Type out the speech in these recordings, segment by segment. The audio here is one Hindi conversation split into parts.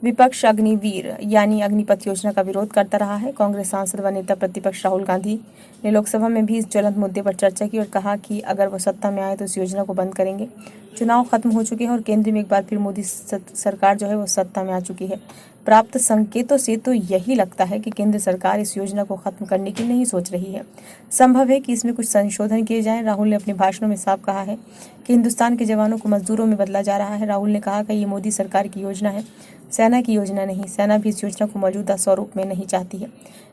विपक्ष अग्निवीर यानी अग्निपथ योजना का विरोध करता रहा है। कांग्रेस सांसद व नेता प्रतिपक्ष राहुल गांधी ने लोकसभा में भी इस ज्वलंत मुद्दे पर चर्चा की और कहा कि अगर वो सत्ता में आए तो इस योजना को बंद करेंगे। चुनाव खत्म हो चुके हैं और केंद्र में एक बार फिर मोदी सरकार जो है वो सत्ता में आ चुकी है। प्राप्त संकेतों से तो यही लगता है कि केंद्र सरकार इस योजना को खत्म करने की नहीं सोच रही है। संभव है कि इसमें कुछ संशोधन किए जाएं। राहुल ने अपने भाषणों में साफ कहा है कि हिंदुस्तान के जवानों को मजदूरों में बदला जा रहा है। राहुल ने कहा कि ये मोदी सरकार की योजना है, सेना की योजना नहीं। सेना भी इस योजना को मौजूदा स्वरूप में नहीं चाहती है।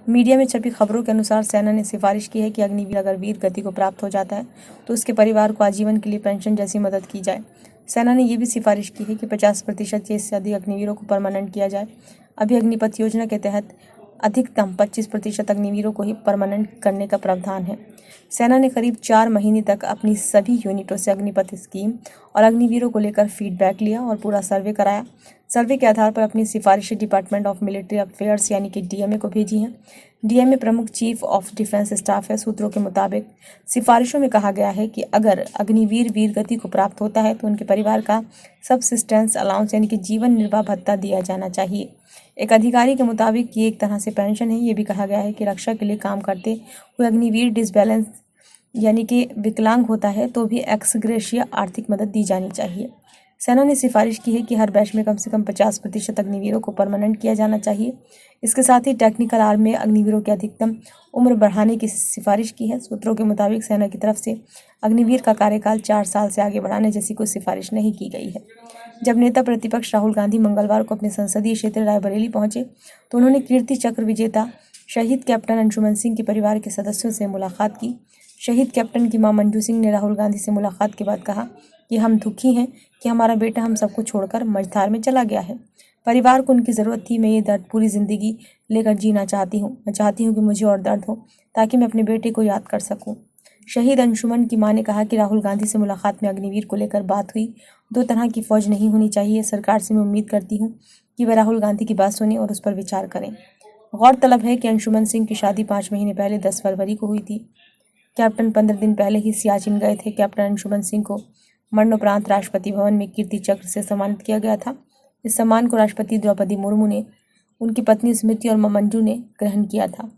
मीडिया में छपी खबरों के अनुसार सेना ने सिफारिश की है कि अग्निवीर अगर वीर गति को प्राप्त हो जाता है तो उसके परिवार को आजीवन के लिए पेंशन जैसी मदद की जाए। सेना ने यह भी सिफारिश की है कि 50% या इससे अधिक अग्निवीरों को परमानेंट किया जाए। अभी अग्निपथ योजना के तहत अधिकतम 25% अग्निवीरों को ही परमानेंट करने का प्रावधान है। सेना ने करीब 4 महीने तक अपनी सभी यूनिटों से अग्निपथ स्कीम और अग्निवीरों को लेकर फीडबैक लिया और पूरा सर्वे कराया। सर्वे के आधार पर अपनी सिफारिशें डिपार्टमेंट ऑफ मिलिट्री अफेयर्स यानी कि डीएमए को भेजी हैं। डीएमए प्रमुख चीफ ऑफ डिफेंस स्टाफ है। सूत्रों के मुताबिक सिफारिशों में कहा गया है कि अगर अग्निवीर वीर गति को प्राप्त होता है तो उनके परिवार का सबसिस्टेंस अलाउंस यानी कि जीवन निर्वाह भत्ता दिया जाना चाहिए। एक अधिकारी के मुताबिक ये एक तरह से पेंशन है। ये भी कहा गया है कि रक्षा के लिए काम करते हुए अग्निवीर डिसबैलेंस यानी कि विकलांग होता है तो भी एक्स ग्रेशिया आर्थिक मदद दी जानी चाहिए। सेना ने सिफारिश की है कि हर बैच में कम से कम 50% अग्निवीरों को परमानेंट किया जाना चाहिए। इसके साथ ही टेक्निकल आर्म में अग्निवीरों की अधिकतम उम्र बढ़ाने की सिफारिश की है। सूत्रों के मुताबिक सेना की तरफ से अग्निवीर का कार्यकाल 4 साल से आगे बढ़ाने जैसी कोई सिफारिश नहीं की गई है। जब नेता प्रतिपक्ष राहुल गांधी मंगलवार को अपने संसदीय क्षेत्र रायबरेली पहुंचे तो उन्होंने कीर्ति चक्र विजेता शहीद कैप्टन अंशुमन सिंह के परिवार के सदस्यों से मुलाकात की। शहीद कैप्टन की मां मंजू सिंह ने राहुल गांधी से मुलाकात के बाद कहा कि हम दुखी हैं कि हमारा बेटा हम सबको छोड़कर मझधार में चला गया है। परिवार को उनकी ज़रूरत थी। मैं ये दर्द पूरी ज़िंदगी लेकर जीना चाहती हूँ। मैं चाहती हूँ कि मुझे और दर्द हो ताकि मैं अपने बेटे को याद कर सकूँ। शहीद अंशुमन की मां ने कहा कि राहुल गांधी से मुलाकात में अग्निवीर को लेकर बात हुई। 2 तरह की फौज नहीं होनी चाहिए। सरकार से मैं उम्मीद करती हूँ कि वह राहुल गांधी की बात सुने और उस पर विचार करें। गौरतलब है कि अंशुमन सिंह की शादी 5 महीने पहले 10 फरवरी को हुई थी। कैप्टन 15 दिन पहले ही सियाचिन गए थे। कैप्टन अंशुमन सिंह को मरणोपरांत राष्ट्रपति भवन में कीर्ति चक्र से सम्मानित किया गया था। इस सम्मान को राष्ट्रपति द्रौपदी मुर्मू ने, उनकी पत्नी स्मृति और मंजू ने ग्रहण किया था।